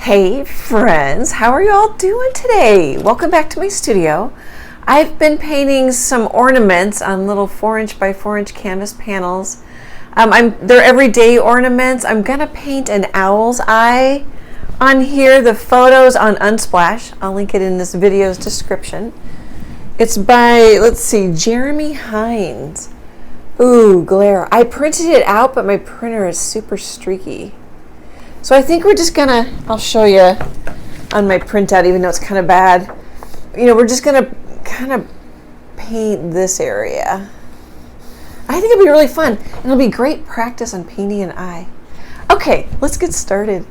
Hey friends, how are you all doing today? Welcome back to my studio. I've been painting some ornaments on little 4" by 4" canvas panels. They're everyday ornaments. I'm gonna paint an owl's eye on here. The photo's on Unsplash. I'll link it in this video's description. It's by, let's see, Jeremy Hines. Ooh, glare. I printed it out, but my printer is super streaky. So I think we're just gonna, I'll show you on my printout, even though it's kind of bad. We're just gonna kind of paint this area. I think it'll be really fun. It'll be great practice on painting an eye. Okay, let's get started.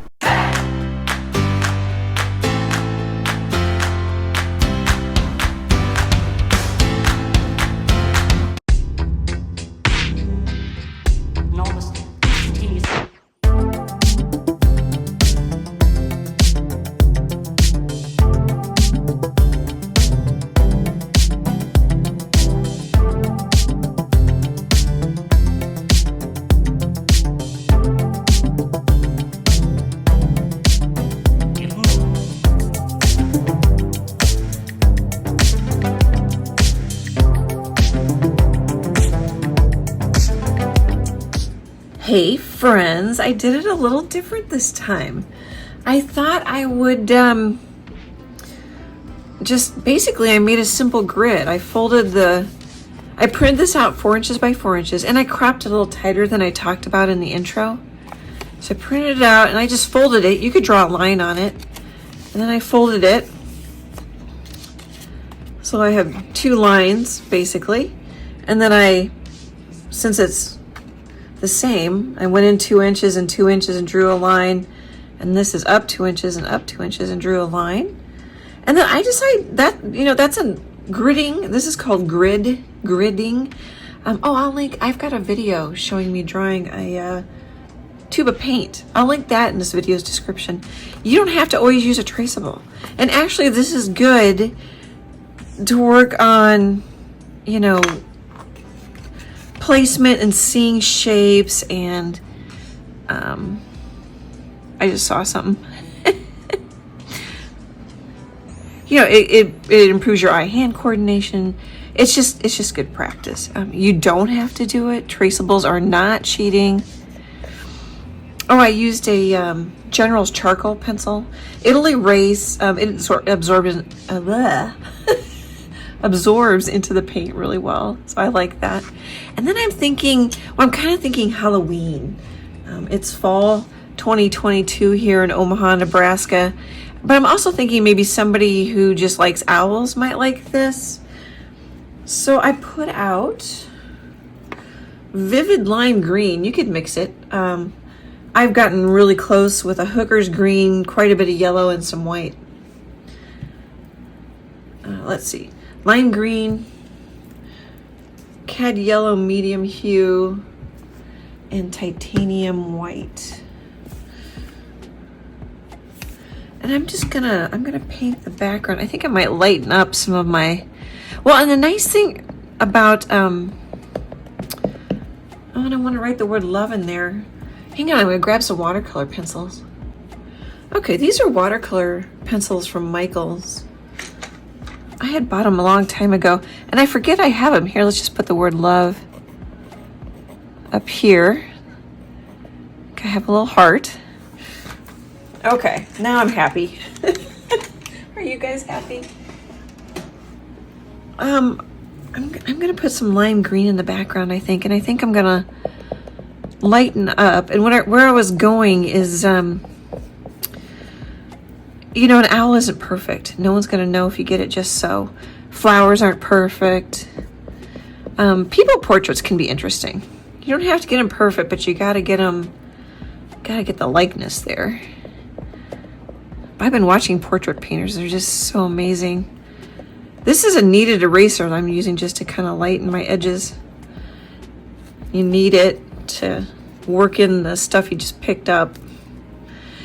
Hey friends, I did it a little different this time. I thought I would I made a simple grid. I printed this out 4" by 4", and I cropped it a little tighter than I talked about in the intro. So I printed it out and I just folded it. You could draw a line on it. And then I folded it. So I have 2 lines basically. And then since it's the same, I went in 2" and 2" and drew a line, and this is up 2" and up 2" and drew a line. And then I decided that that's a gridding. This is called gridding. I've got a video showing me drawing a tube of paint. I'll link that in this video's description. You don't have to always use a traceable, and actually this is good to work on placement and seeing shapes, and I just saw something. It improves your eye-hand coordination. It's just good practice. You don't have to do it. Traceables are not cheating. Oh, I used a General's charcoal pencil. It'll erase. It sort of absorbs into the paint really well, so I like that. And then I'm kind of thinking Halloween. It's fall 2022 here in Omaha, Nebraska, but I'm also thinking maybe somebody who just likes owls might like this. So I put out vivid lime green. You could mix it. I've gotten really close with a hooker's green, quite a bit of yellow and some white. Let's see. Lime green, cad yellow medium hue, and titanium white. And I'm gonna paint the background. I think I might lighten up some of my, and the nice thing about, I want to write the word love in there. Hang on, I'm gonna grab some watercolor pencils. Okay, these are watercolor pencils from Michaels. I had bought them a long time ago, and I forget I have them. Here, let's just put the word love up here. Okay, I have a little heart. Okay, now I'm happy. Are you guys happy? I'm gonna put some lime green in the background, I think, and I think I'm gonna lighten up. And where I was going is, an owl isn't perfect. No one's going to know if you get it just so. Flowers aren't perfect. People portraits can be interesting. You don't have to get them perfect, but you got to get the likeness there. I've been watching portrait painters. They're just so amazing. This is a kneaded eraser that I'm using just to kind of lighten my edges. You need it to work in the stuff you just picked up.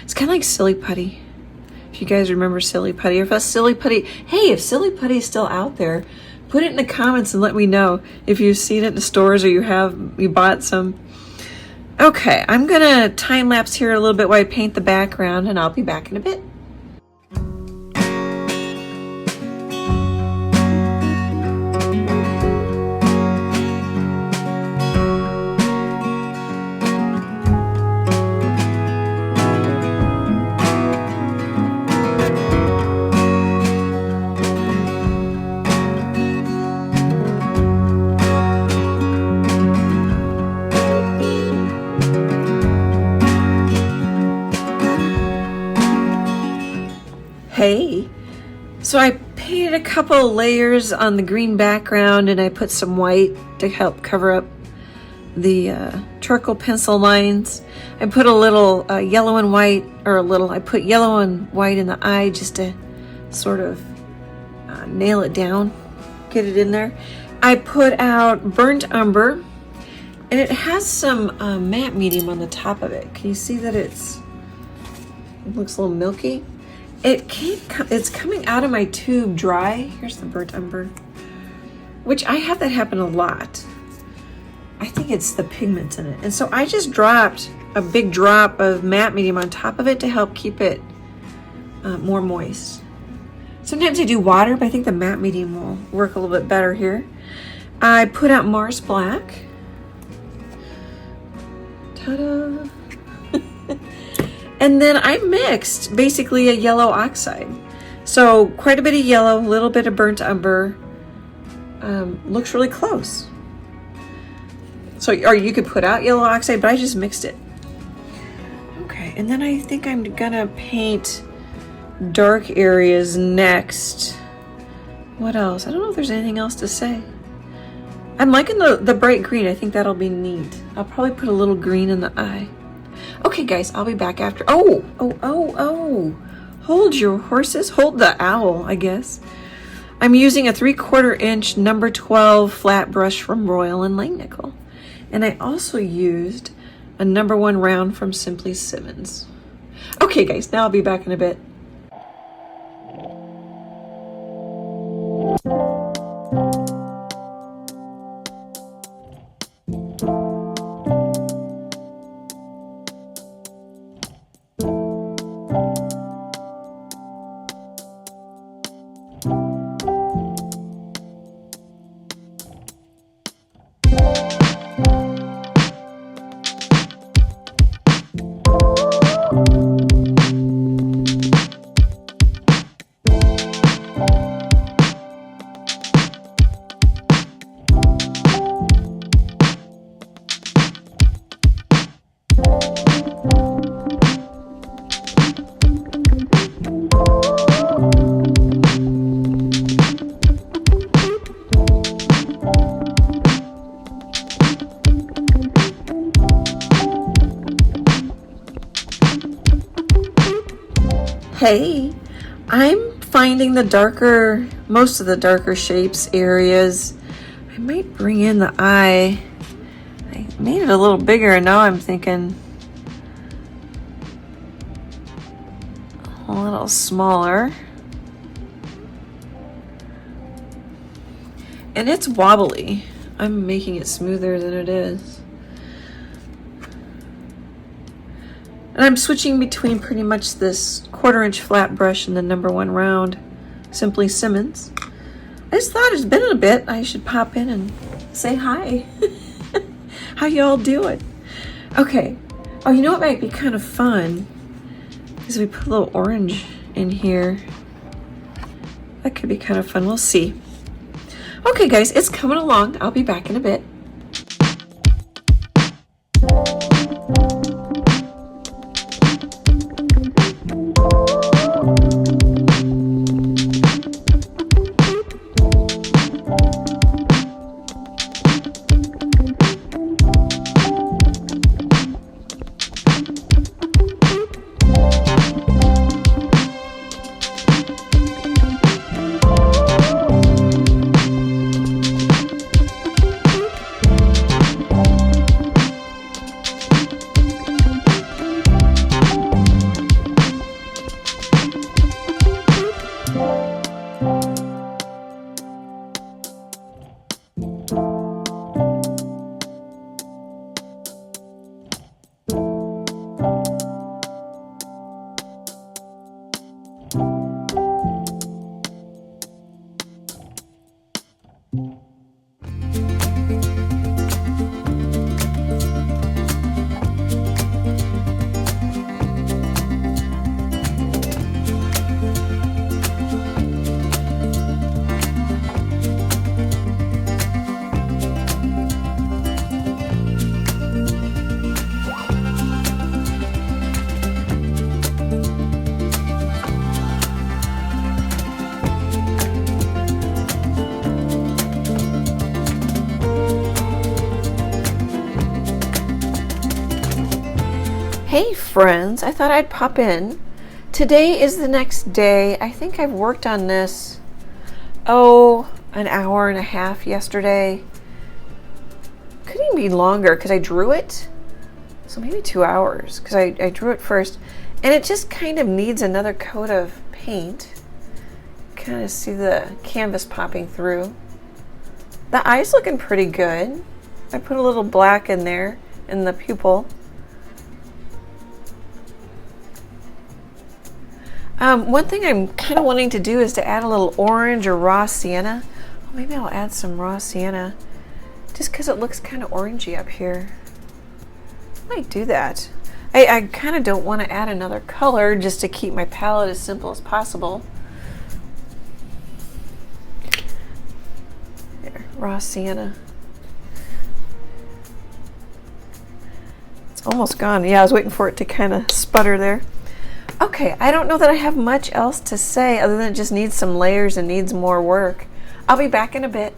It's kind of like silly putty. If you guys remember silly putty, or if silly putty is still out there, put it in the comments and let me know if you've seen it in the stores or you bought some. Okay, I'm gonna time lapse here a little bit while I paint the background, and I'll be back in a bit. Hey, so I painted a couple layers on the green background, and I put some white to help cover up the charcoal pencil lines. I put a little yellow and white, I put yellow and white in the eye just to sort of nail it down, get it in there. I put out burnt umber, and it has some matte medium on the top of it. Can you see that it looks a little milky? It's coming out of my tube dry. Here's the burnt umber, which I have that happen a lot. I think it's the pigments in it. And so I just dropped a big drop of matte medium on top of it to help keep it more moist. Sometimes I do water, but I think the matte medium will work a little bit better here. I put out Mars Black. Ta-da! And then I mixed basically a yellow oxide. So quite a bit of yellow, a little bit of burnt umber. Looks really close. So, or you could put out yellow oxide, but I just mixed it. Okay, and then I think I'm gonna paint dark areas next. What else? I don't know if there's anything else to say. I'm liking the bright green. I think that'll be neat. I'll probably put a little green in the eye. Okay, guys, I'll be back after. Oh. Hold your horses. Hold the owl, I guess. I'm using a 3/4 inch number 12 flat brush from Royal and Langnickel. And I also used a number 1 round from Simply Simmons. Okay, guys, now I'll be back in a bit. Hey, I'm finding most of the darker shapes, areas. I might bring in the eye. I made it a little bigger, and now I'm thinking a little smaller. And it's wobbly. I'm making it smoother than it is. And I'm switching between pretty much this 1/4 inch flat brush and the number 1 round Simply Simmons. I just thought it's been a bit. I should pop in and say hi. How y'all doing? Okay. Oh, you know what might be kind of fun is we put a little orange in here. That could be kind of fun. We'll see. Okay, guys, it's coming along. I'll be back in a bit. Hey friends, I thought I'd pop in. Today is the next day. I think I've worked on this, an hour and a half yesterday. Could even be longer because I drew it. So maybe 2 hours because I drew it first. And it just kind of needs another coat of paint. Kind of see the canvas popping through. The eye's looking pretty good. I put a little black in there in the pupil. One thing I'm kind of wanting to do is to add a little orange or raw sienna. Oh, maybe I'll add some raw sienna just because it looks kind of orangey up here. I might do that. I kind of don't want to add another color just to keep my palette as simple as possible. There, raw sienna. It's almost gone. Yeah, I was waiting for it to kind of sputter there. Okay, I don't know that I have much else to say other than it just needs some layers and needs more work. I'll be back in a bit.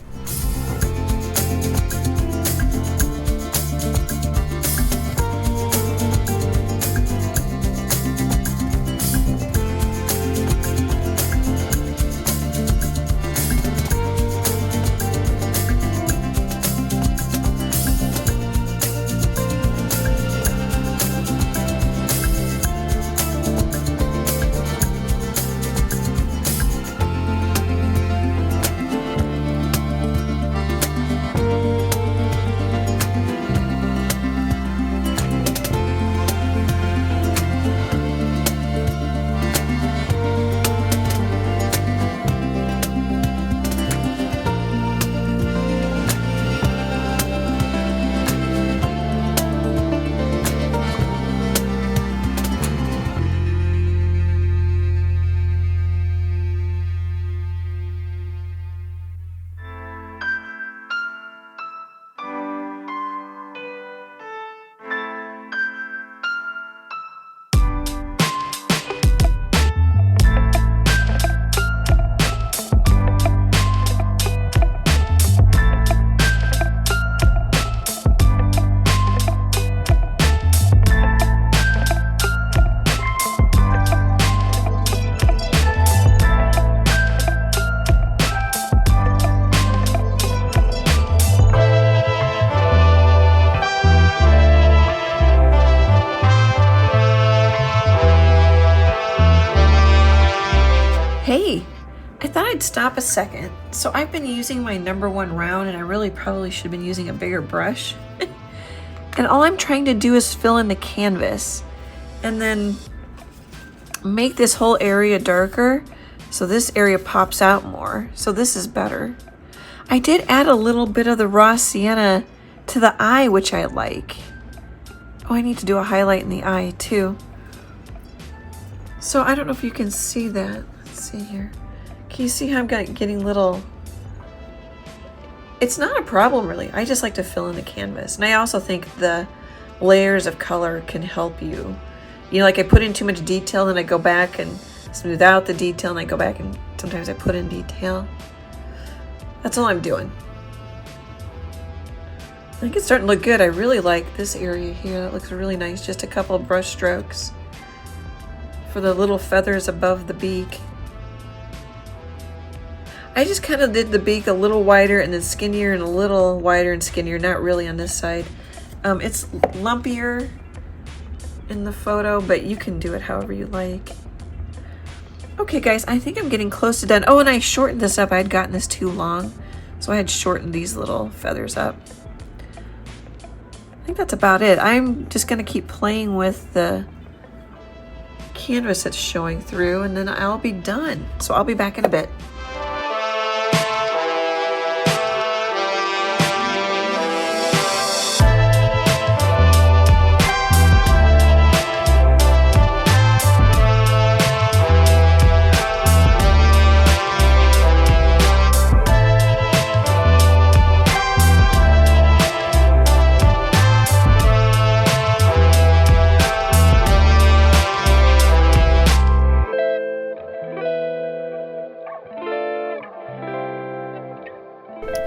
Hey, I thought I'd stop a second. So I've been using my #1 round and I really probably should have been using a bigger brush. And all I'm trying to do is fill in the canvas and then make this whole area darker so this area pops out more. So this is better. I did add a little bit of the raw sienna to the eye, which I like. Oh, I need to do a highlight in the eye too. So I don't know if you can see that. Let's see here. Can you see how I'm getting little? It's not a problem really. I just like to fill in the canvas. And I also think the layers of color can help you. You know, like I put in too much detail, then I go back and smooth out the detail, and I go back and sometimes I put in detail. That's all I'm doing. I think it's starting to look good. I really like this area here. That looks really nice. Just a couple of brush strokes for the little feathers above the beak. I just kind of did the beak a little wider and then skinnier and a little wider and skinnier, not really on this side. It's lumpier in the photo, but you can do it however you like. Okay guys, I think I'm getting close to done. Oh, and I shortened this up. I had gotten this too long, so I had shortened these little feathers up. I think that's about it. I'm just gonna keep playing with the canvas that's showing through and then I'll be done. So I'll be back in a bit.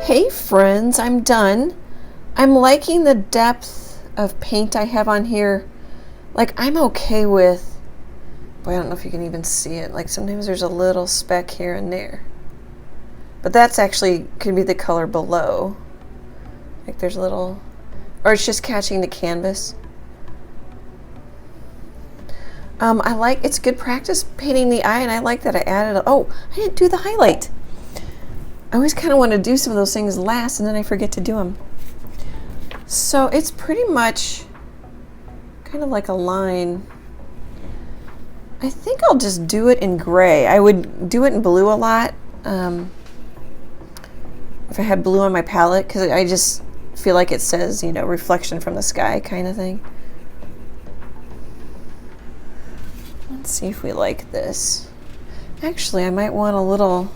Hey friends, I'm done. I'm liking the depth of paint I have on here. like, I'm okay with, boy, I don't know if you can even see it. Like, sometimes there's a little speck here and there. But that's actually, could be the color below. Like, there's a little, or it's just catching the canvas. I like, it's good practice painting the eye, and I like that I added, oh, I didn't do the highlight. I always kind of want to do some of those things last, and then I forget to do them. So it's pretty much kind of like a line. I think I'll just do it in gray. I would do it in blue a lot if I had blue on my palette, because I just feel like it says, you know, reflection from the sky kind of thing. Let's see if we like this. Actually, I might want a little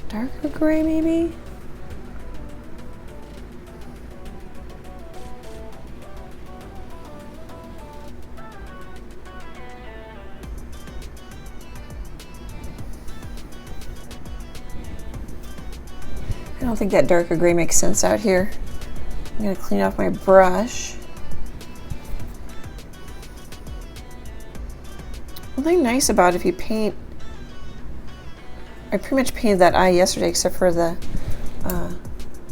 darker gray, maybe. I don't think that darker gray makes sense out here. I'm going to clean off my brush. One thing nice about if you paint, I pretty much painted that eye yesterday except for the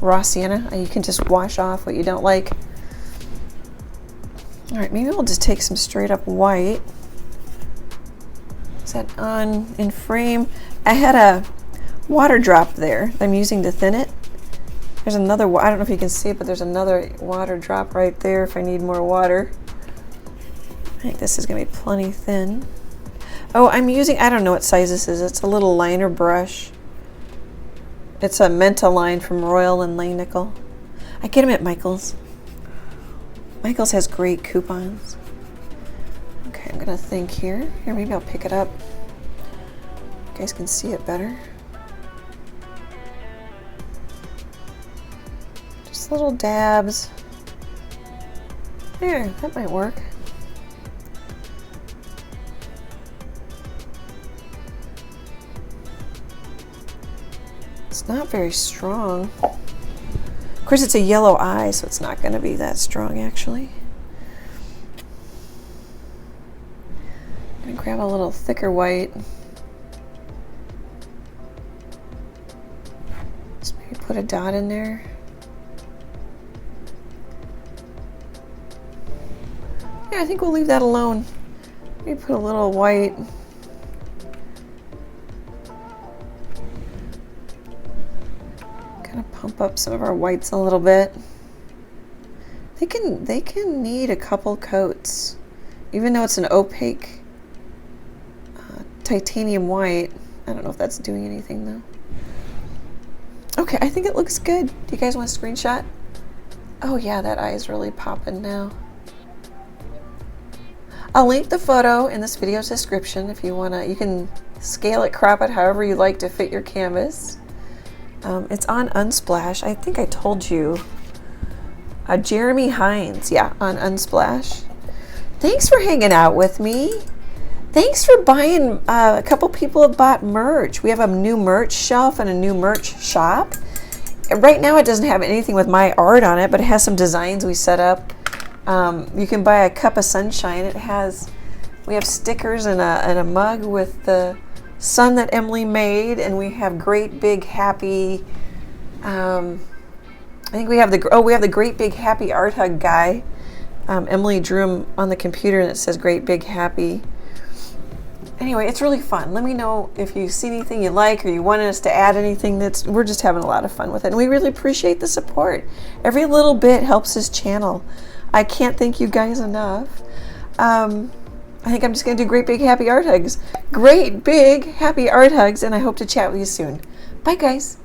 Raw Sienna. You can just wash off what you don't like. All right, maybe we'll just take some straight up white. Is that on in frame? I had a water drop there I'm using to thin it. There's another, I don't know if you can see it, but there's another water drop right there if I need more water. I think this is going to be plenty thin. Oh, I'm using, I don't know what size this is. It's a little liner brush. It's a Menta line from Royal and Langnickel. I get them at Michael's. Michael's has great coupons. Okay, I'm going to think here. Here, maybe I'll pick it up. You guys can see it better. Just little dabs. There, that might work. It's not very strong. Of course, it's a yellow eye, so it's not going to be that strong, actually. I'm going to grab a little thicker white. Just maybe put a dot in there. Yeah, I think we'll leave that alone. Maybe put a little white. Kind of pump up some of our whites a little bit. They can need a couple coats, even though it's an opaque titanium white. I don't know if that's doing anything though. Okay, I think it looks good. Do you guys want a screenshot? Oh yeah, that eye is really popping now. I'll link the photo in this video's description if you wanna. You can scale it, crop it, however you like to fit your canvas. It's on Unsplash. I think I told you. Jeremy Hines, yeah, on Unsplash. Thanks for hanging out with me. Thanks for buying. A couple people have bought merch. We have a new merch shelf and a new merch shop. Right now it doesn't have anything with my art on it, but it has some designs we set up. You can buy a cup of sunshine. We have stickers and a mug with the sun that Emily made, and we have great big happy, I think we have the great big happy art hug guy. Emily drew him on the computer and it says great big happy. Anyway, it's really fun. Let me know if you see anything you like or you want us to add anything. We're just having a lot of fun with it, and we really appreciate the support. Every little bit helps this channel. I can't thank you guys enough. I think I'm just going to do great big happy art hugs. Great big happy art hugs, and I hope to chat with you soon. Bye, guys.